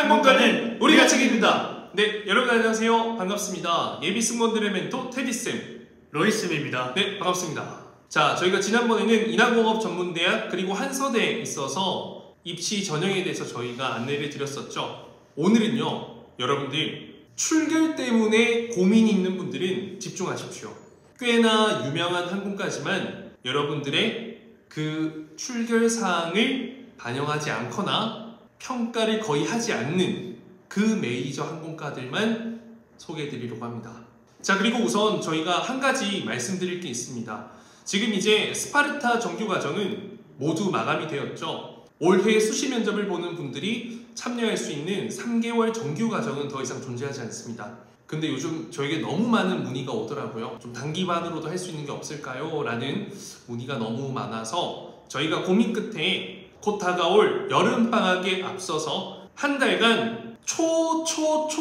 항공과는 우리가 책임진다. 네, 여러분 안녕하세요. 반갑습니다. 예비 승무원들의 멘토 테디쌤, 로이쌤입니다. 네, 반갑습니다. 자, 저희가 지난번에는 인하공업전문대학 그리고 한서대에 있어서 입시 전형에 대해서 저희가 안내를 드렸었죠. 오늘은요, 여러분들 출결 때문에 고민이 있는 분들은 집중하십시오. 꽤나 유명한 항공과지만 여러분들의 그 출결 사항을 반영하지 않거나 평가를 거의 하지 않는 그 메이저 항공과들만 소개해드리려고 합니다. 자, 그리고 우선 저희가 한 가지 말씀드릴 게 있습니다. 지금 이제 스파르타 정규과정은 모두 마감이 되었죠. 올해 수시 면접을 보는 분들이 참여할 수 있는 3개월 정규과정은 더 이상 존재하지 않습니다. 근데 요즘 저에게 너무 많은 문의가 오더라고요. 좀 단기반으로도 할 수 있는 게 없을까요? 라는 문의가 너무 많아서 저희가 고민 끝에 곧 다가올 여름방학에 앞서서 한 달간 초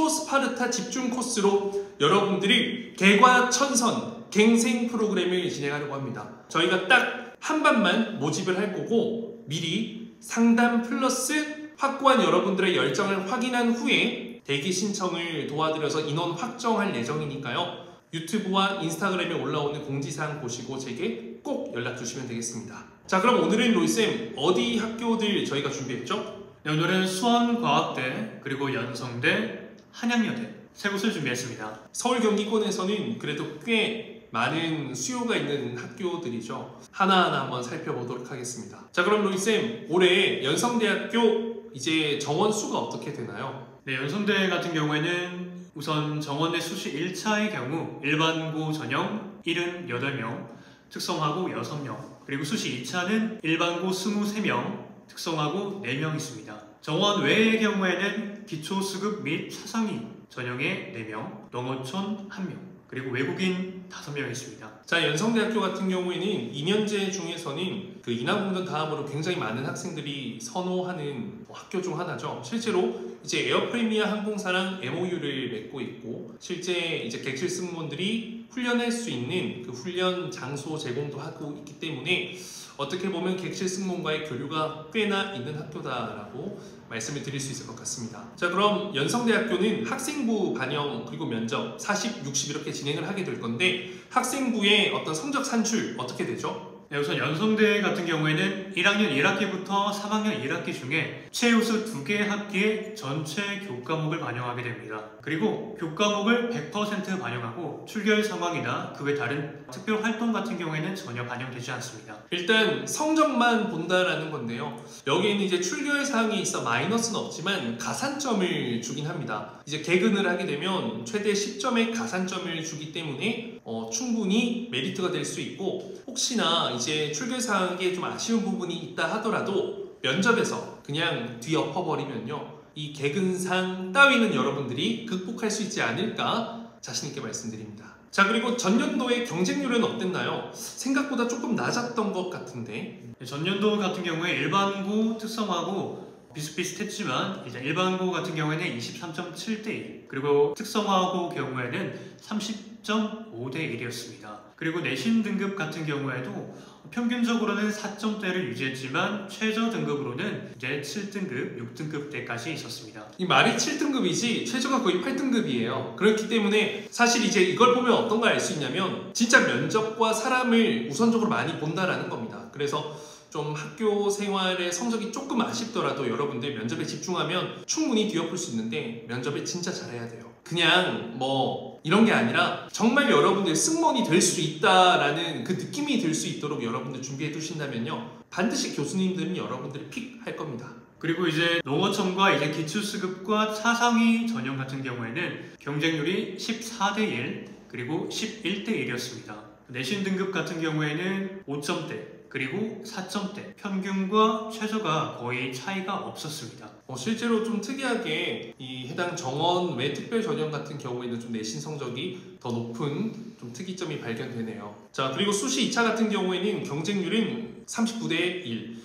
스파르타 집중 코스로 여러분들이 개과천선 갱생 프로그램을 진행하려고 합니다. 저희가 딱 한 반만 모집을 할 거고 미리 상담 플러스 확고한 여러분들의 열정을 확인한 후에 대기 신청을 도와드려서 인원 확정할 예정이니까요. 유튜브와 인스타그램에 올라오는 공지사항 보시고 제게 꼭 연락 주시면 되겠습니다. 자, 그럼 오늘은 로이쌤 어디 학교들 저희가 준비했죠? 네, 오늘은 수원과학대, 그리고 연성대, 한양여대 세 곳을 준비했습니다. 서울 경기권에서는 그래도 꽤 많은 수요가 있는 학교들이죠. 하나하나 한번 살펴보도록 하겠습니다. 자, 그럼 로이쌤 올해 연성대학교 이제 정원 수가 어떻게 되나요? 네, 연성대 같은 경우에는 우선 정원의 수시 1차의 경우 일반고 전형 78명, 특성화고 6명, 그리고 수시 2차는 일반고 23명, 특성화고 4명 있습니다. 정원 외의 경우에는 기초수급 및 차상위 전형의 4명, 농어촌 1명, 그리고 외국인 5명 있습니다. 자, 연성대학교 같은 경우에는 2년제 중에서는 그 인하공전 다음으로 굉장히 많은 학생들이 선호하는 학교 중 하나죠. 실제로 이제 에어프리미아 항공사랑 MOU를 맺고 있고 실제 이제 객실 승무원들이 훈련할 수 있는 그 훈련 장소 제공도 하고 있기 때문에 어떻게 보면 객실 승무원과의 교류가 꽤나 있는 학교다라고 말씀을 드릴 수 있을 것 같습니다. 자, 그럼 연성대학교는 학생부 반영 그리고 면접 40, 60 이렇게 진행을 하게 될 건데 학생부의 어떤 성적 산출 어떻게 되죠? 네, 우선 연성대 같은 경우에는 1학년 1학기부터 3학년 1학기 중에 최우수 2개 학기의 전체 교과목을 반영하게 됩니다. 그리고 교과목을 100% 반영하고 출결 상황이나 그 외 다른 특별 활동 같은 경우에는 전혀 반영되지 않습니다. 일단 성적만 본다라는 건데요. 여기에는 이제 출결 사항이 있어 마이너스는 없지만 가산점을 주긴 합니다. 이제 개근을 하게 되면 최대 10점의 가산점을 주기 때문에 충분히 메리트가 될 수 있고 혹시나 이제 출결 사항에 좀 아쉬운 부분이 있다 하더라도 면접에서 그냥 뒤엎어버리면요. 이 개근상 따위는 여러분들이 극복할 수 있지 않을까 자신있게 말씀드립니다. 자, 그리고 전년도의 경쟁률은 어땠나요? 생각보다 조금 낮았던 것 같은데. 전년도 같은 경우에 일반고, 특성화고 비슷비슷했지만 이제 일반고 같은 경우에는 23.7대 1, 그리고 특성화고 경우에는 30.5대 1이었습니다. 그리고 내신 등급 같은 경우에도 평균적으로는 4점대를 유지했지만 최저 등급으로는 이제 7등급, 6등급대까지 있었습니다. 이 말이 7등급이지 최저가 거의 8등급이에요. 그렇기 때문에 사실 이제 이걸 보면 어떤 걸 알 수 있냐면 진짜 면접과 사람을 우선적으로 많이 본다라는 겁니다. 그래서 좀 학교 생활의 성적이 조금 아쉽더라도 여러분들 면접에 집중하면 충분히 뒤엎을 수 있는데 면접을 진짜 잘해야 돼요. 그냥 뭐 이런 게 아니라 정말 여러분들 승무원이 될 수 있다라는 그 느낌이 들 수 있도록 여러분들 준비해 두신다면요. 반드시 교수님들은 여러분들을 픽할 겁니다. 그리고 이제 농어촌과 이제 기초수급과 차상위 전형 같은 경우에는 경쟁률이 14대 1, 그리고 11대 1이었습니다. 내신 등급 같은 경우에는 5점대, 그리고 4점대, 평균과 최저가 거의 차이가 없었습니다. 실제로 좀 특이하게 이 해당 정원 외 특별 전형 같은 경우에는 좀 내신 성적이 더 높은 좀 특이점이 발견되네요. 자, 그리고 수시 2차 같은 경우에는 경쟁률은 39대 1.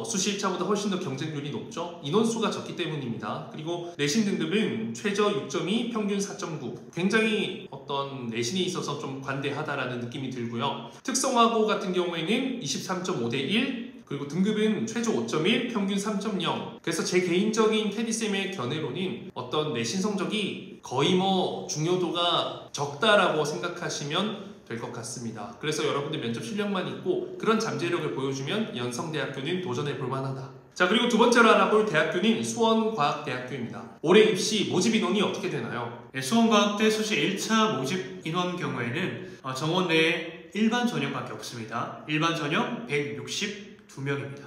수시 1차보다 훨씬 더 경쟁률이 높죠. 인원수가 적기 때문입니다. 그리고 내신 등급은 최저 6.2, 평균 4.9. 굉장히 어떤 내신에 있어서 좀 관대하다라는 느낌이 들고요. 특성화고 같은 경우에는 23.5대 1. 그리고 등급은 최저 5.1, 평균 3.0. 그래서 제 개인적인 테디쌤의 견해로는 어떤 내신 성적이 거의 뭐 중요도가 적다라고 생각하시면 될 것 같습니다. 그래서 여러분들 면접 실력만 있고 그런 잠재력을 보여주면 연성대학교는 도전해 볼 만하다. 자, 그리고 두 번째로 알아볼 대학교는 수원과학대학교입니다. 올해 입시 모집 인원이 어떻게 되나요? 네, 수원과학대 수시 1차 모집 인원 경우에는 정원 내에 일반 전형밖에 없습니다. 일반 전형 162명입니다.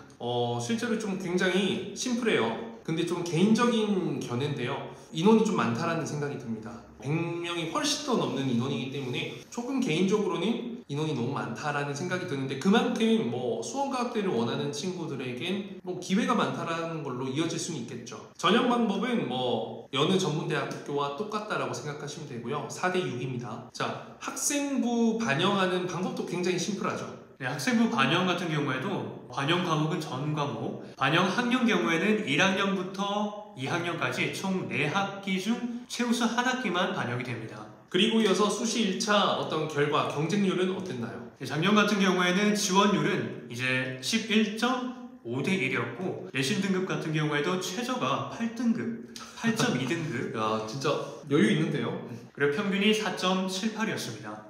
실제로 좀 굉장히 심플해요. 근데 좀 개인적인 견해인데요. 인원이 좀 많다라는 생각이 듭니다. 100명이 훨씬 더 넘는 인원이기 때문에 조금 개인적으로는 인원이 너무 많다라는 생각이 드는데 그만큼 뭐 수원과학대를 원하는 친구들에겐 뭐 기회가 많다라는 걸로 이어질 수는 있겠죠. 전형 방법은 뭐 여느 전문대학교와 똑같다라고 생각하시면 되고요. 4대 6입니다. 자, 학생부 반영하는 방법도 굉장히 심플하죠. 네, 학생부 반영 같은 경우에도 반영 과목은 전 과목, 반영 학년 경우에는 1학년부터 2학년까지 총 4학기 중 최우수 한 학기만 반영이 됩니다. 그리고 이어서 수시 1차 어떤 결과, 경쟁률은 어땠나요? 네, 작년 같은 경우에는 지원율은 이제 11.5대 1이었고 내신 등급 같은 경우에도 최저가 8등급, 8.2등급 야, 진짜 여유 있는데요? 그리고 평균이 4.78이었습니다.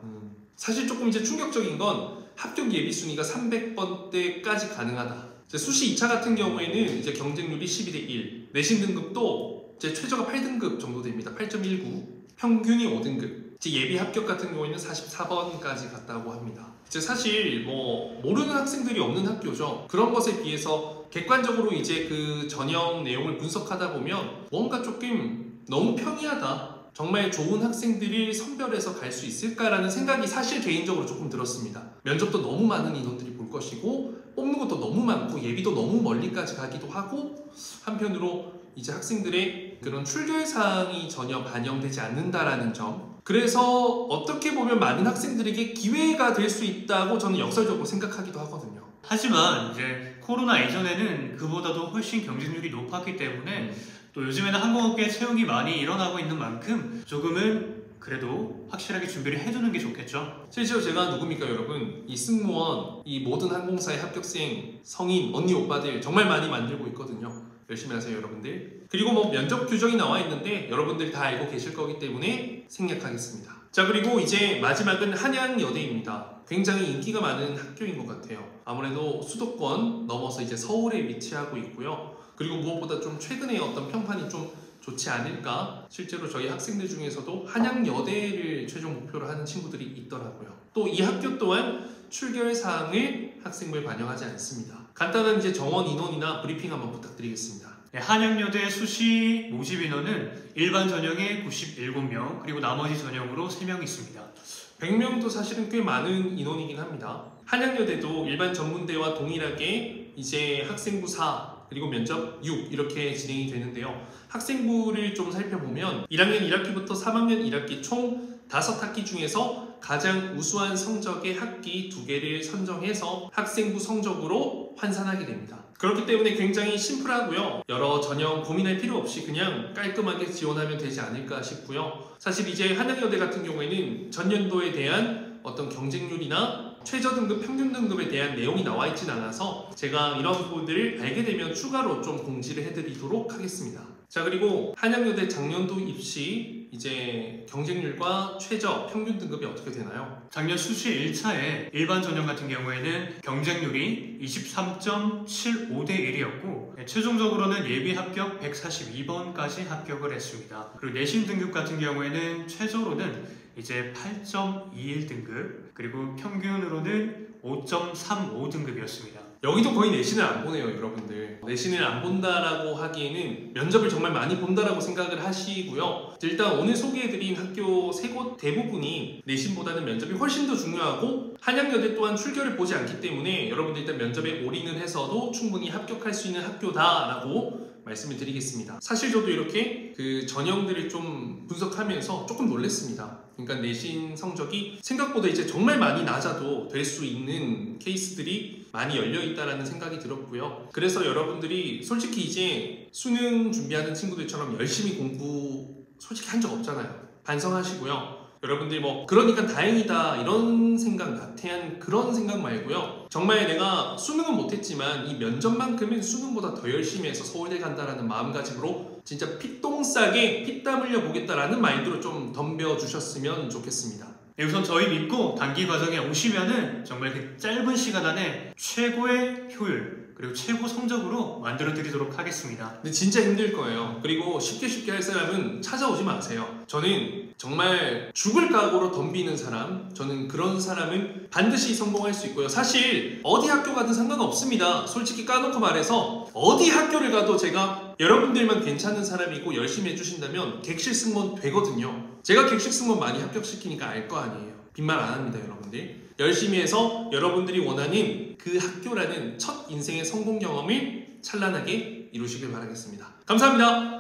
사실 조금 이제 충격적인 건 합격 예비 순위가 300번대까지 가능하다. 수시 2차 같은 경우에는 이제 경쟁률이 12대 1. 내신 등급도 이제 최저가 8등급 정도 됩니다. 8.19. 평균이 5등급. 이제 예비 합격 같은 경우에는 44번까지 갔다고 합니다. 이제 사실 뭐 모르는 학생들이 없는 학교죠. 그런 것에 비해서 객관적으로 이제 그 전형 내용을 분석하다 보면 뭔가 조금 너무 평이하다. 정말 좋은 학생들이 선별해서 갈 수 있을까라는 생각이 사실 개인적으로 조금 들었습니다. 면접도 너무 많은 인원들이 볼 것이고 뽑는 것도 너무 많고 예비도 너무 멀리까지 가기도 하고 한편으로 이제 학생들의 그런 출결 사항이 전혀 반영되지 않는다라는 점. 그래서 어떻게 보면 많은 학생들에게 기회가 될 수 있다고 저는 역설적으로 생각하기도 하거든요. 하지만 이제 코로나 이전에는 그보다도 훨씬 경쟁률이 높았기 때문에 또 요즘에는 항공업계 채용이 많이 일어나고 있는 만큼 조금은 그래도 확실하게 준비를 해두는 게 좋겠죠. 실제로 제가 누굽니까 여러분? 이 승무원, 이 모든 항공사의 합격생, 성인, 언니, 오빠들 정말 많이 만들고 있거든요. 열심히 하세요 여러분들. 그리고 뭐 면접 규정이 나와 있는데 여러분들 다 알고 계실 거기 때문에 생략하겠습니다. 자, 그리고 이제 마지막은 한양여대입니다. 굉장히 인기가 많은 학교인 것 같아요. 아무래도 수도권 넘어서 이제 서울에 위치하고 있고요. 그리고 무엇보다 좀 최근에 어떤 평판이 좀 좋지 않을까. 실제로 저희 학생들 중에서도 한양여대를 최종 목표로 하는 친구들이 있더라고요. 또 이 학교 또한 출결 사항을 학생부에 반영하지 않습니다. 간단한 이제 정원 인원이나 브리핑 한번 부탁드리겠습니다. 네, 한양여대 수시 모집 인원은 일반 전형에 97명, 그리고 나머지 전형으로 3명 있습니다. 100명도 사실은 꽤 많은 인원이긴 합니다. 한양여대도 일반 전문대와 동일하게 이제 학생부 4, 그리고 면접 6 이렇게 진행이 되는데요. 학생부를 좀 살펴보면 1학년 1학기부터 3학년 1학기 총 5학기 중에서 가장 우수한 성적의 학기 2개를 선정해서 학생부 성적으로 환산하게 됩니다. 그렇기 때문에 굉장히 심플하고요. 여러 전형 고민할 필요 없이 그냥 깔끔하게 지원하면 되지 않을까 싶고요. 사실 이제 한양여대 같은 경우에는 전년도에 대한 어떤 경쟁률이나 최저 등급, 평균 등급에 대한 내용이 나와 있진 않아서 제가 이런 부분들을 알게 되면 추가로 좀 공지를 해드리도록 하겠습니다. 자, 그리고 한양여대 작년도 입시 이제 경쟁률과 최저, 평균 등급이 어떻게 되나요? 작년 수시 1차에 일반 전형 같은 경우에는 경쟁률이 23.75대 1이었고 최종적으로는 예비 합격 142번까지 합격을 했습니다. 그리고 내신 등급 같은 경우에는 최저로는 이제 8.21등급 그리고 평균으로는 5.35등급이었습니다. 여기도 거의 내신을 안 보네요, 여러분들. 내신을 안 본다라고 하기에는 면접을 정말 많이 본다라고 생각을 하시고요. 일단 오늘 소개해드린 학교 3곳 대부분이 내신보다는 면접이 훨씬 더 중요하고 한양여대 또한 출결을 보지 않기 때문에 여러분들 일단 면접에 올인을 해서도 충분히 합격할 수 있는 학교다라고 말씀을 드리겠습니다. 사실 저도 이렇게 그 전형들을 좀 분석하면서 조금 놀랐습니다. 그러니까 내신 성적이 생각보다 이제 정말 많이 낮아도 될 수 있는 케이스들이 많이 열려있다라는 생각이 들었고요. 그래서 여러분들이 솔직히 이제 수능 준비하는 친구들처럼 열심히 공부 솔직히 한 적 없잖아요. 반성하시고요. 여러분들 뭐 그러니까 다행이다 이런 생각, 나태한 그런 생각 말고요. 정말 내가 수능은 못했지만 이 면접만큼은 수능보다 더 열심히 해서 서울대 간다라는 마음가짐으로 진짜 피똥 싸게 피땀 흘려 보겠다라는 마인드로 좀 덤벼주셨으면 좋겠습니다. 네, 우선 저희 믿고 단기 과정에 오시면은 정말 그 짧은 시간 안에 최고의 효율 그리고 최고 성적으로 만들어 드리도록 하겠습니다. 근데 진짜 힘들 거예요. 그리고 쉽게 할 사람은 찾아오지 마세요. 저는 정말 죽을 각오로 덤비는 사람, 저는 그런 사람은 반드시 성공할 수 있고요. 사실 어디 학교 가든 상관없습니다. 솔직히 까놓고 말해서 어디 학교를 가도 제가 여러분들만 괜찮은 사람이고 열심히 해주신다면 객실 승무원 되거든요. 제가 객실 승무원 많이 합격시키니까 알 거 아니에요. 빈말 안 합니다, 여러분들. 열심히 해서 여러분들이 원하는 그 학교라는 첫 인생의 성공 경험을 찬란하게 이루시길 바라겠습니다. 감사합니다.